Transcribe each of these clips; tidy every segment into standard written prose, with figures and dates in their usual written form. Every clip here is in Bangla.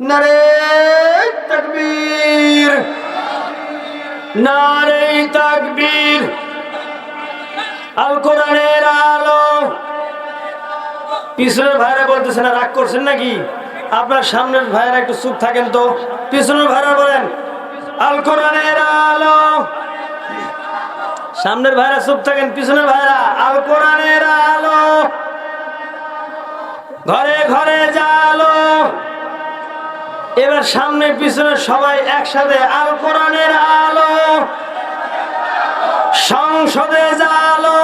নারে তাকবীর, নারে তাকবীর। আল কোরআনের আলো। পিছনের ভাইরা বলতেছে না, রাগ করছেন নাকি? আপনার সামনের ভাইরা একটু চুপ থাকেন তো। পিছনের ভাইরা বলেন আল কোরআনের আলো। সামনের ভাইরা চুপ থাকেন, পিছনের ভাইরা আল কোরআনের আলো। ঘরে ঘরে জালো। এবার সামনে পিছনে সবাই একসাথে আল কোরআনের আলো। সংসদে জালো।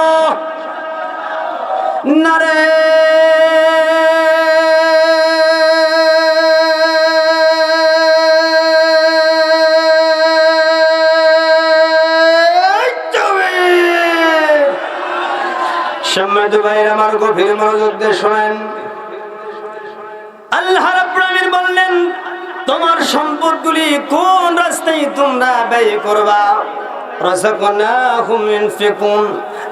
নারে সম্মানিত ভাইরা আমার গভীর মনোযোগ দিয়ে শোনেন। আল্লাহ রাব্বুল আলামিন বললেন, তোমার সম্পদগুলি কোন রাস্তায় তোমরা ব্যয় করবা? রাযাকনাহুম ইনফিকুন,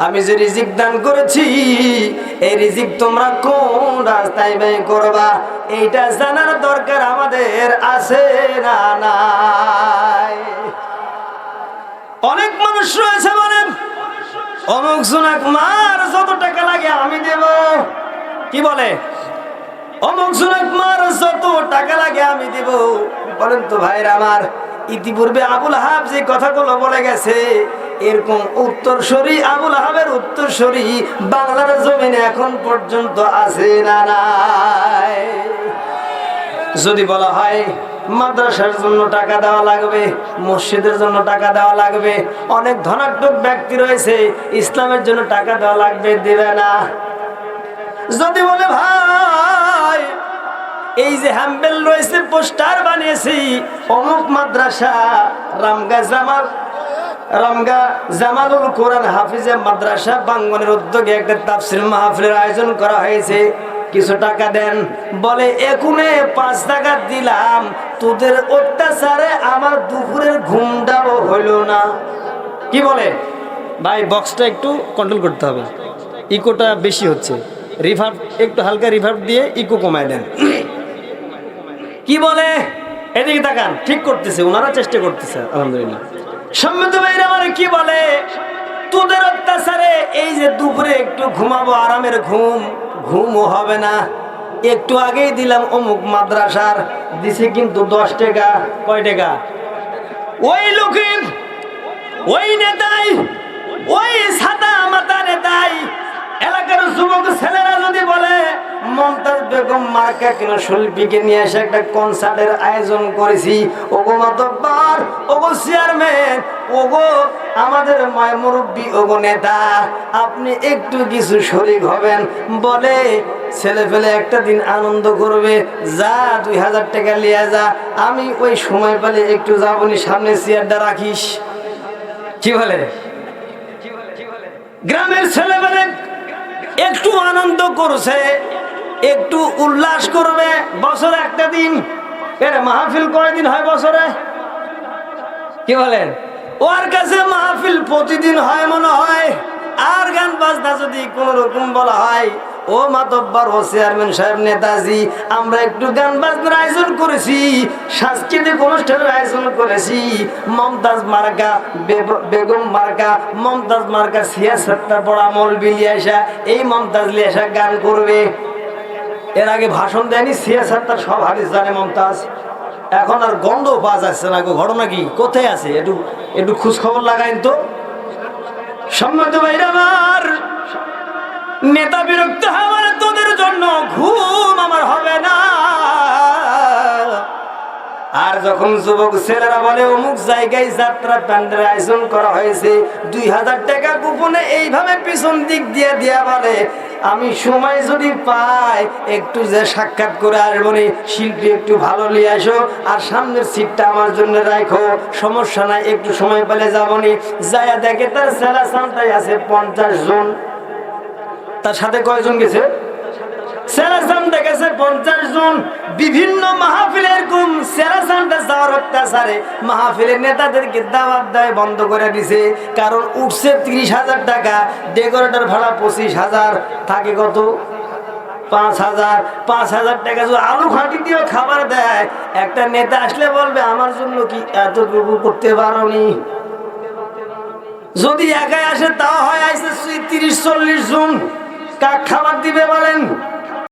আমি যে রিজিক দান করেছি এই রিজিক তোমরা কোন রাস্তায় ব্যয় করবা, এইটা জানার দরকার আমাদের আছে না নাই? অনেক মানুষ রয়েছে বলেন অমুক জোনাক মার যত টাকা লাগে আমি দেব। কি বলে? অমুক জোনাক মার যত টাকা লাগে আমি দেব। বলেন তো ভাইরা আমার, ইতিপূর্বে আবুল আহাব যে কথাগুলো বলে গেছে, এরকম উত্তরসূরি আবুল আহাবের উত্তরসূরি বাংলার জমিনে এখন পর্যন্ত আছে না নাই? যদি বলা হয় মাদ্রাসার জন্য টাকা দেওয়া লাগবে, মসজিদের জন্য টাকা দেওয়া লাগবে, অনেক ধনাঢ্য ব্যক্তি রয়েছে ইসলামের জন্য টাকা দেওয়া লাগবে, দেবে না। যদি বলে ভাই এই যে হ্যাম্বেল রয়েছে পোস্টার বানিয়েছি অমুক মাদ্রাসা রামগা জামালুল কোরআন হাফিজে মাদ্রাসা বাঙ্গনের উদ্যোগে একটা তাফসীর মাহফিলের আয়োজন করা হয়েছে, কিছু টাকা দেন। বলে একুনে 5 টাকা দিলাম, তোদের অত্যাচারে আমার দুপুরের ঘুমটাও হইল না। কি বলে? ভাই বক্সটা একটু কন্ট্রোল করতে হবে, ইকোটা বেশি হচ্ছে, রিভার্ব একটু হালকা রিভার্ব দিয়ে ইকো কমায় দেন। কি বলে? এদিকে তাকান, ঠিক করতেছে, ওনারা চেষ্টা করতেছে আলহামদুলিল্লাহ। সম্মানিত ভাইরা আমার কি বলে? তোদের অত্যাচারে এই যে দুপুরে একটু ঘুমাবো, আরামের ঘুমও হবে না। একটু আগেই দিলাম অমুক মাদ্রাসার, দিছে কিন্তু 10 টাকা। কয় টাকা? ওই লোকের ওই নেতাই, ওই সাদা মাথা নেতাই এলাকার যুবক ছেলেরা যদি বলে মমতাজ বেগম মার্কা কেন শিল্পীকে নিয়ে এসে একটা কনসার্টের আয়োজন করেছি, ওগো মাতব্বর, ওগো চেয়ারম্যান, ওগো আমাদের মুরব্বী, ওগো নেতা, আপনি একটু কিছু শরীক হবেন, বলে ছেলে ফেলে একটা দিন আনন্দ করবে, যা 2000 টাকা লিয়ে যা, আমি ওই সময় পেলে একটু যাবনি, সামনে চেয়ারটা রাখিস। কি বলে? গ্রামের ছেলেমেয়ে একটু আনন্দ করছে, একটু উল্লাস করবে, বছরে একটা দিন। এর মাহফিল কয়দিন হয় বছরে? কি বলেন? ওর কাছে মাহফিল প্রতিদিন হয় মনে হয়। আর গান বাজনা যদি কোন রকম বলা হয়, ও মাতব্বর, ও চেয়ারম্যান সাহেব, নেতাজি, আমরা একটু গান বাজনার আয়োজন করেছি, সাংস্কৃতিক অনুষ্ঠানের আয়োজন করেছি, মমতাজ মার্কা বেগম মার্কা, মমতাজ মার্কা সিয়াসতটা পড়া মৌলবি লিয়াসা, এই মমতাজ লিয়াসা গান করবে। এর আগে ভাষণ দেয়নি, সিয়াসতটা সব হাদিস জানে মমতাজ। এখন আর গন্ধ পাওয়া যাচ্ছে না। ঘটনা কি, কোথায় আছে? একটু খোঁজ খবর লাগাইন তো। সম্মানিত ভাইরা আমার, নেতা বিরক্ত হয় মানে তোদের জন্য ঘুম আমার হবে না। আর যখন যুবক ছেলেরা বলে অমুক জায়গায় যাত্রা প্যান্ডেল আয়োজন করা হয়েছে, 2000 টাকা গোপনে এইভাবে পিছন দিক দিয়ে দিয়া বলে আমি সময় যদি পাই একটু যে সাক্ষাৎ করে আসবো নি, শিল্পী একটু ভালো নিয়ে আসো, আর সামনের সিটটা আমার জন্য রাখো, সমস্যা নাই, একটু সময় পেলে যাবো নি। যায়া দেখে তার ছেলা সান্তায় আছে 50 জন। তার সাথে কয়জন গেছে? সেরাসান দেখেছে 50 জন। বিভিন্ন মাহফিলে এরকম সেরাসানটা যাওয়ার অত্যাচারে মাহফিলের নেতাদেরকে দাওয়াত দেয় বন্ধ করে দিছে, কারণ উঠছে 30,000 টাকা, ডেকোরেটর ভাড়া 25,000, থাকে কত? 5,000 টাকা যদি আলু খাটি দিয়েও খাবার দেয়, একটা নেতা আসলে বলবে আমার জন্য কি এতটুকু করতে পারোনি? যদি একাই আসে তাও হয় আইসে 30-40 জন, কাক খাবার দিবে বলেন?